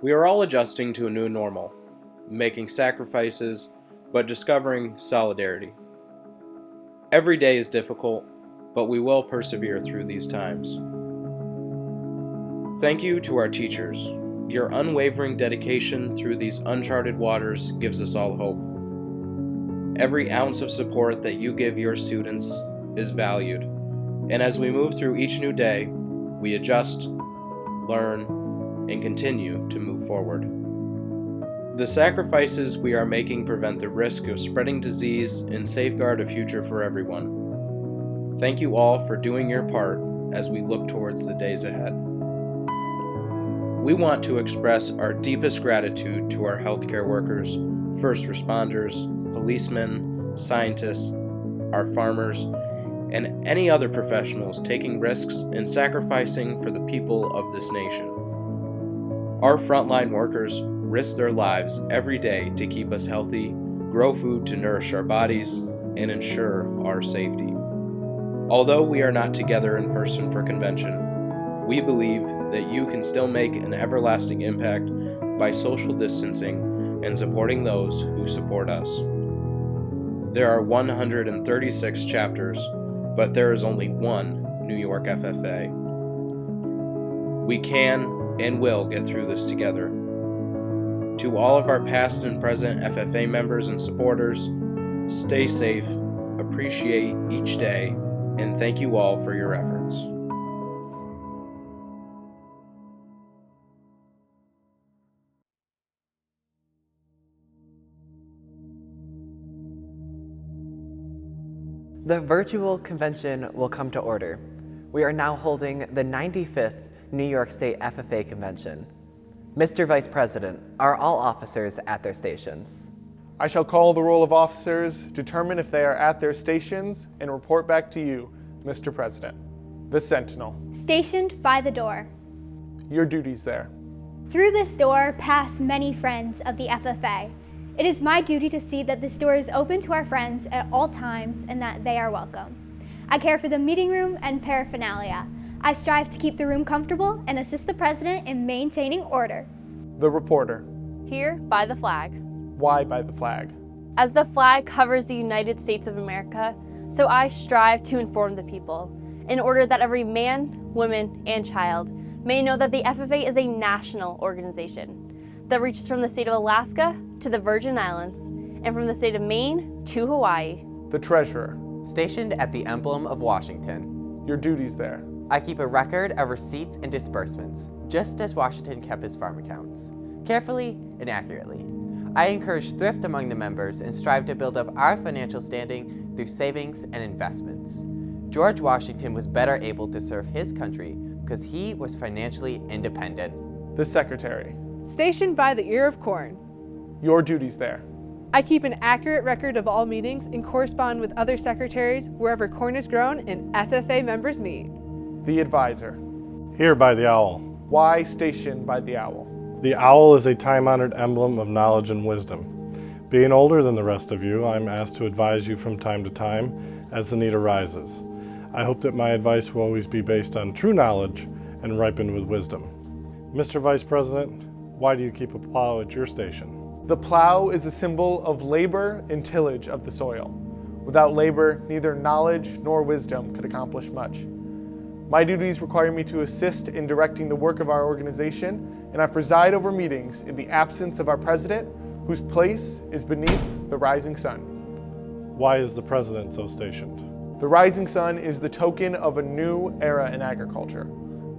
We are all adjusting to a new normal, making sacrifices, but discovering solidarity. Every day is difficult, but we will persevere through these times. Thank you to our teachers. Your unwavering dedication through these uncharted waters gives us all hope. Every ounce of support that you give your students is valued, and as we move through each new day, we adjust, learn, and continue to move forward. The sacrifices we are making prevent the risk of spreading disease and safeguard a future for everyone. Thank you all for doing your part as we look towards the days ahead. We want to express our deepest gratitude to our healthcare workers, first responders, policemen, scientists, our farmers, and any other professionals taking risks and sacrificing for the people of this nation. Our frontline workers risk their lives every day to keep us healthy, grow food to nourish our bodies, and ensure our safety. Although we are not together in person for convention, we believe that you can still make an everlasting impact by social distancing and supporting those who support us. There are 136 chapters, but there is only one New York FFA. We can and will get through this together. To all of our past and present FFA members and supporters, stay safe, appreciate each day, and thank you all for your efforts. The virtual convention will come to order. We are now holding the 95th New York State FFA Convention. Mr. Vice President, are all officers at their stations? I shall call the roll of officers, determine if they are at their stations, and report back to you, Mr. President. The Sentinel. Stationed by the door. Your duties there. Through this door pass many friends of the FFA. It is my duty to see that this door is open to our friends at all times and that they are welcome. I care for the meeting room and paraphernalia. I strive to keep the room comfortable and assist the President in maintaining order. The Reporter. Here by the flag. Why by the flag? As the flag covers the United States of America, so I strive to inform the people, in order that every man, woman, and child may know that the FFA is a national organization that reaches from the state of Alaska to the Virgin Islands, and from the state of Maine to Hawaii. The Treasurer. Stationed at the emblem of Washington. Your duties there. I keep a record of receipts and disbursements, just as Washington kept his farm accounts, carefully and accurately. I encourage thrift among the members and strive to build up our financial standing through savings and investments. George Washington was better able to serve his country because he was financially independent. The Secretary. Stationed by the ear of corn. Your duties there. I keep an accurate record of all meetings and correspond with other secretaries wherever corn is grown and FFA members meet. The Advisor. Here by the owl. Why stationed by the owl? The owl is a time-honored emblem of knowledge and wisdom. Being older than the rest of you, I'm asked to advise you from time to time as the need arises. I hope that my advice will always be based on true knowledge and ripened with wisdom. Mr. Vice President, why do you keep a plow at your station? The plow is a symbol of labor and tillage of the soil. Without labor, neither knowledge nor wisdom could accomplish much. My duties require me to assist in directing the work of our organization, and I preside over meetings in the absence of our president, whose place is beneath the rising sun. Why is the president so stationed? The rising sun is the token of a new era in agriculture.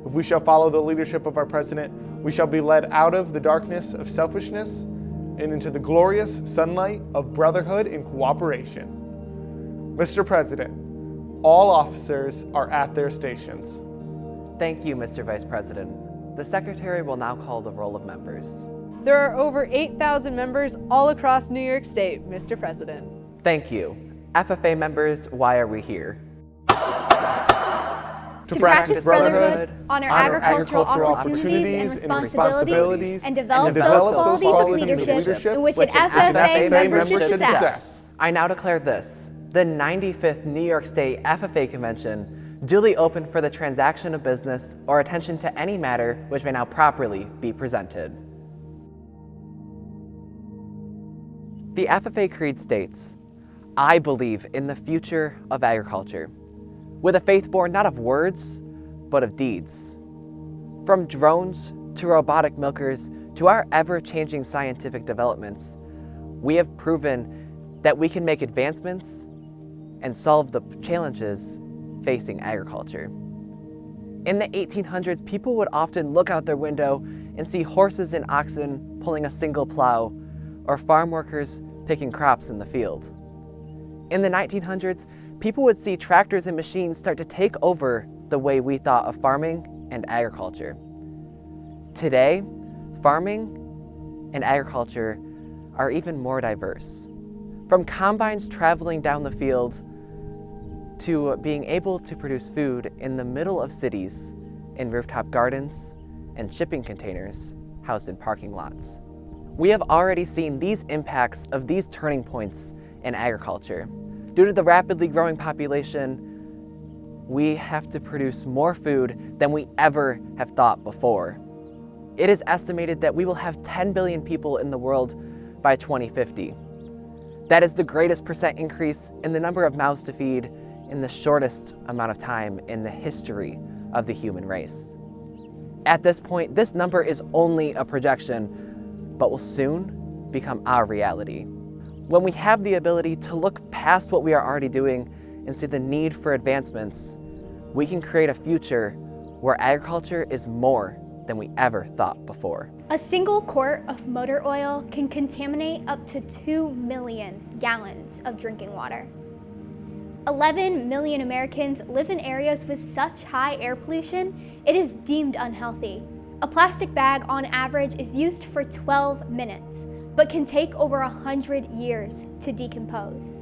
If we shall follow the leadership of our president, we shall be led out of the darkness of selfishness and into the glorious sunlight of brotherhood and cooperation. Mr. President, all officers are at their stations. Thank you, Mr. Vice President. The Secretary will now call the roll of members. There are over 8,000 members all across New York State, Mr. President. Thank you. FFA members, why are we here? To practice brotherhood, honor agricultural opportunities and responsibilities, and develop those qualities of leadership in which an FFA member should possess. I now declare this, the 95th New York State FFA Convention, duly open for the transaction of business or attention to any matter which may now properly be presented. The FFA Creed states, "I believe in the future of agriculture, with a faith born not of words, but of deeds." From drones to robotic milkers to our ever-changing scientific developments, we have proven that we can make advancements and solve the challenges facing agriculture. In the 1800s, people would often look out their window and see horses and oxen pulling a single plow, or farm workers picking crops in the field. In the 1900s, people would see tractors and machines start to take over the way we thought of farming and agriculture. Today, farming and agriculture are even more diverse. From combines traveling down the field to being able to produce food in the middle of cities in rooftop gardens and shipping containers housed in parking lots. We have already seen these impacts of these turning points in agriculture. Due to the rapidly growing population, we have to produce more food than we ever have thought before. It is estimated that we will have 10 billion people in the world by 2050. That is the greatest percent increase in the number of mouths to feed in the shortest amount of time in the history of the human race. At this point, this number is only a projection, but will soon become our reality. When we have the ability to look past what we are already doing and see the need for advancements, we can create a future where agriculture is more than we ever thought before. A single quart of motor oil can contaminate up to 2 million gallons of drinking water. 11 million Americans live in areas with such high air pollution, it is deemed unhealthy. A plastic bag on average is used for 12 minutes, but can take over 100 years to decompose.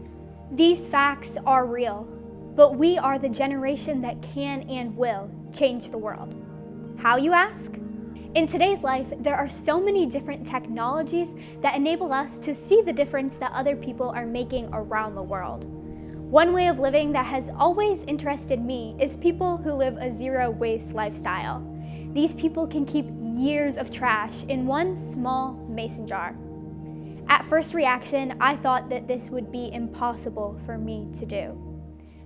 These facts are real, but we are the generation that can and will change the world. How, you ask? In today's life, there are so many different technologies that enable us to see the difference that other people are making around the world. One way of living that has always interested me is people who live a zero-waste lifestyle. These people can keep years of trash in one small mason jar. At first reaction, I thought that this would be impossible for me to do.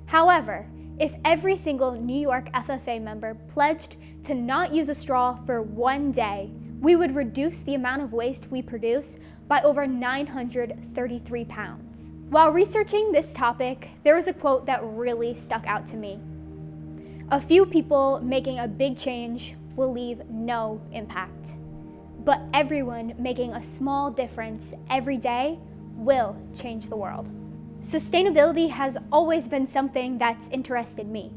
However, if every single New York FFA member pledged to not use a straw for one day, we would reduce the amount of waste we produce by over 933 pounds. While researching this topic, there was a quote that really stuck out to me. "A few people making a big change will leave no impact, but everyone making a small difference every day will change the world." Sustainability has always been something that's interested me.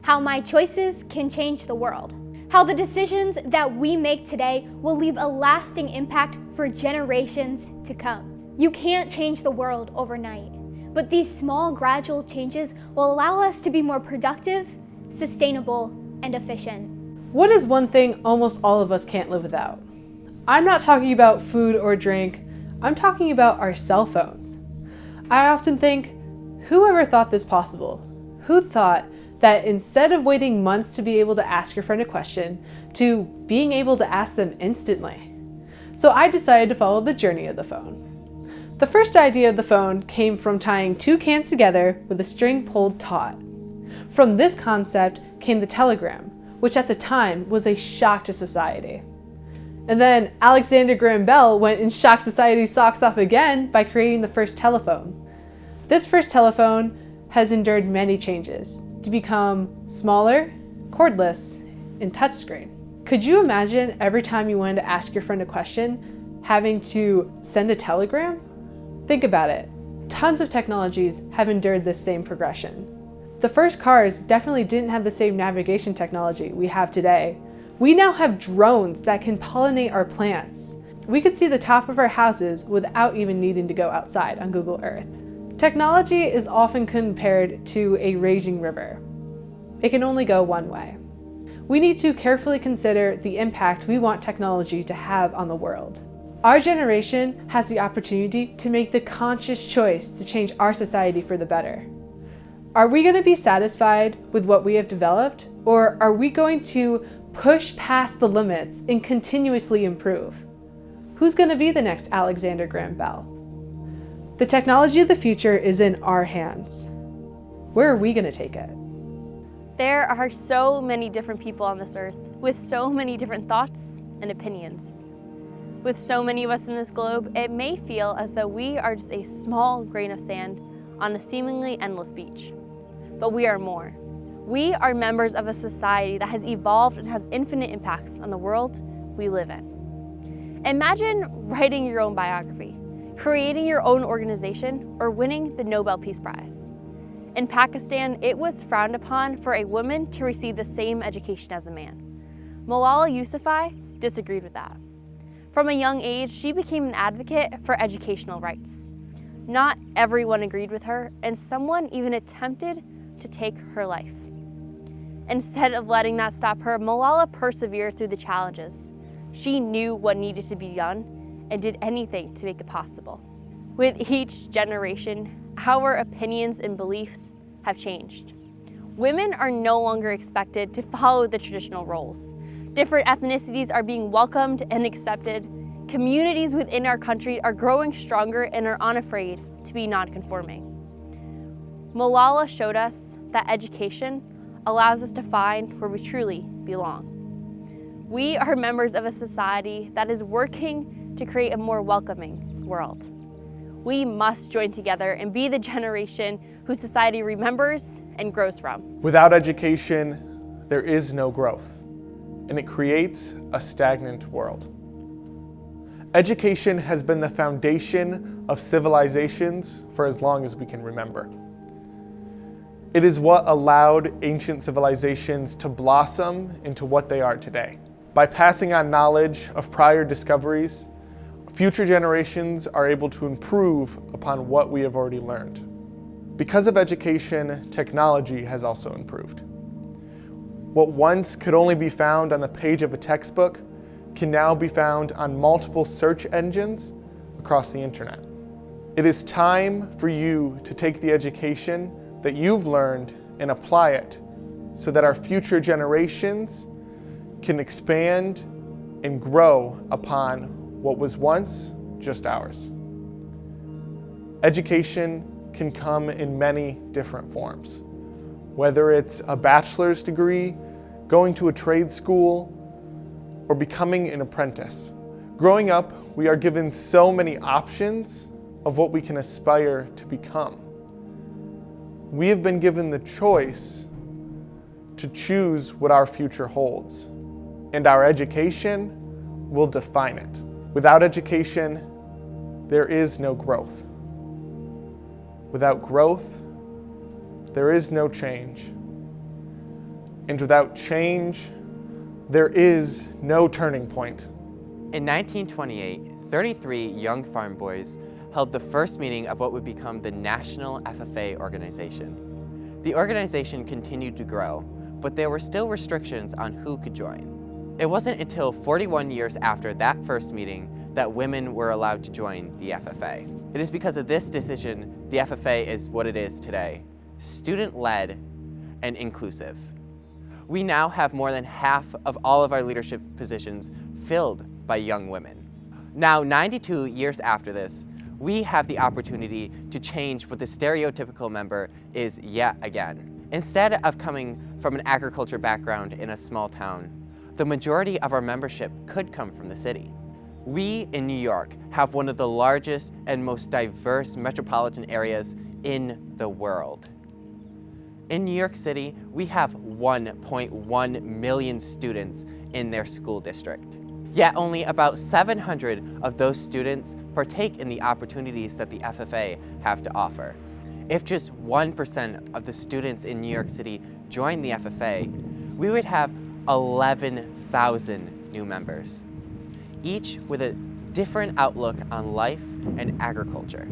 How my choices can change the world. How the decisions that we make today will leave a lasting impact for generations to come. You can't change the world overnight, but these small, gradual changes will allow us to be more productive, sustainable, and efficient. What is one thing almost all of us can't live without? I'm not talking about food or drink, I'm talking about our cell phones. I often think, who ever thought this possible? Who thought that instead of waiting months to be able to ask your friend a question, to being able to ask them instantly? So I decided to follow the journey of the phone. The first idea of the phone came from tying two cans together with a string pulled taut. From this concept came the telegram, which at the time was a shock to society. And then Alexander Graham Bell went and shocked society's socks off again by creating the first telephone. This first telephone has endured many changes to become smaller, cordless, and touchscreen. Could you imagine every time you wanted to ask your friend a question, having to send a telegram? Think about it. Tons of technologies have endured this same progression. The first cars definitely didn't have the same navigation technology we have today. We now have drones that can pollinate our plants. We could see the top of our houses without even needing to go outside on Google Earth. Technology is often compared to a raging river. It can only go one way. We need to carefully consider the impact we want technology to have on the world. Our generation has the opportunity to make the conscious choice to change our society for the better. Are we going to be satisfied with what we have developed, or are we going to push past the limits and continuously improve? Who's going to be the next Alexander Graham Bell? The technology of the future is in our hands. Where are we going to take it? There are so many different people on this earth with so many different thoughts and opinions. With so many of us in this globe, it may feel as though we are just a small grain of sand on a seemingly endless beach. But we are more. We are members of a society that has evolved and has infinite impacts on the world we live in. Imagine writing your own biography, creating your own organization, or winning the Nobel Peace Prize. In Pakistan, it was frowned upon for a woman to receive the same education as a man. Malala Yousafzai disagreed with that. From a young age, she became an advocate for educational rights. Not everyone agreed with her, and someone even attempted to take her life. Instead of letting that stop her, Malala persevered through the challenges. She knew what needed to be done and did anything to make it possible. With each generation, our opinions and beliefs have changed. Women are no longer expected to follow the traditional roles. Different ethnicities are being welcomed and accepted. Communities within our country are growing stronger and are unafraid to be non-conforming. Malala showed us that education allows us to find where we truly belong. We are members of a society that is working to create a more welcoming world. We must join together and be the generation whose society remembers and grows from. Without education, there is no growth, and it creates a stagnant world. Education has been the foundation of civilizations for as long as we can remember. It is what allowed ancient civilizations to blossom into what they are today. By passing on knowledge of prior discoveries, future generations are able to improve upon what we have already learned. Because of education, technology has also improved. What once could only be found on the page of a textbook can now be found on multiple search engines across the internet. It is time for you to take the education that you've learned and apply it so that our future generations can expand and grow upon what was once just ours. Education can come in many different forms, whether it's a bachelor's degree, going to a trade school, or becoming an apprentice. Growing up, we are given so many options of what we can aspire to become. We have been given the choice to choose what our future holds, and our education will define it. Without education, there is no growth. Without growth, there is no change. And without change, there is no turning point. In 1928, 33 young farm boys held the first meeting of what would become the National FFA organization. The organization continued to grow, but there were still restrictions on who could join. It wasn't until 41 years after that first meeting that women were allowed to join the FFA. It is because of this decision the FFA is what it is today, student-led and inclusive. We now have more than half of all of our leadership positions filled by young women. Now, 92 years after this, we have the opportunity to change what the stereotypical member is yet again. Instead of coming from an agriculture background in a small town, the majority of our membership could come from the city. We in New York have one of the largest and most diverse metropolitan areas in the world. In New York City, we have 1.1 million students in their school district. Yet only about 700 of those students partake in the opportunities that the FFA have to offer. If just 1% of the students in New York City join the FFA, we would have 11,000 new members, each with a different outlook on life and agriculture.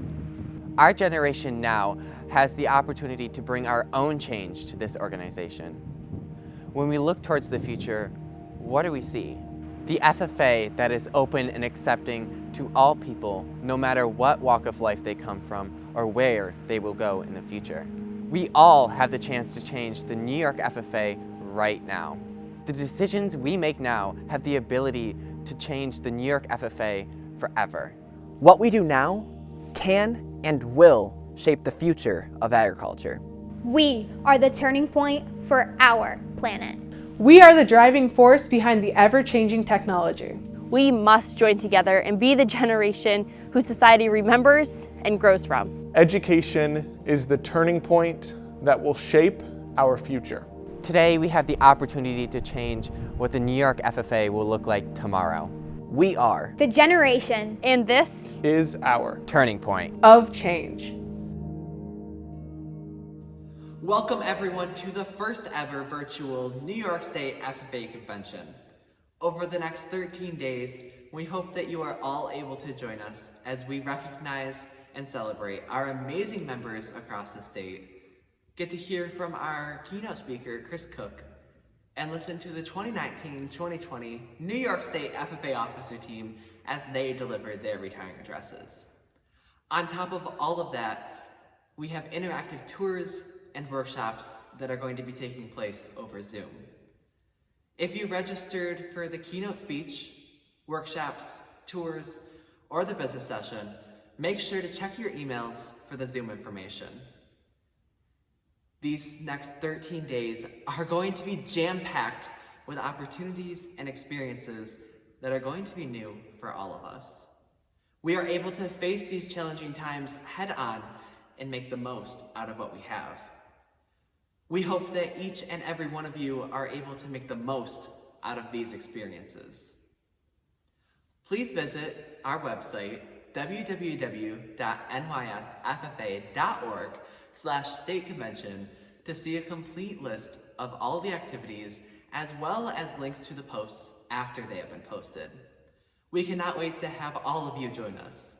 Our generation now has the opportunity to bring our own change to this organization. When we look towards the future, what do we see? The FFA that is open and accepting to all people, no matter what walk of life they come from or where they will go in the future. We all have the chance to change the New York FFA right now. The decisions we make now have the ability to change the New York FFA forever. What we do now can and will shape the future of agriculture. We are the turning point for our planet. We are the driving force behind the ever-changing technology. We must join together and be the generation whose society remembers and grows from. Education is the turning point that will shape our future. Today, we have the opportunity to change what the New York FFA will look like tomorrow. We are The generation And this Is our Turning point. of change. Welcome everyone to the first ever virtual New York State FFA convention. Over the next 13 days, we hope that you are all able to join us as we recognize and celebrate our amazing members across the state, get to hear from our keynote speaker, Chris Cook, and listen to the 2019-2020 New York State FFA officer team as they deliver their retiring addresses. On top of all of that, we have interactive tours and workshops that are going to be taking place over Zoom. If you registered for the keynote speech, workshops, tours, or the business session, make sure to check your emails for the Zoom information. These next 13 days are going to be jam-packed with opportunities and experiences that are going to be new for all of us. We are able to face these challenging times head-on and make the most out of what we have. We hope that each and every one of you are able to make the most out of these experiences. Please visit our website, www.nysffa.org/state convention, to see a complete list of all the activities as well as links to the posts after they have been posted. We cannot wait to have all of you join us.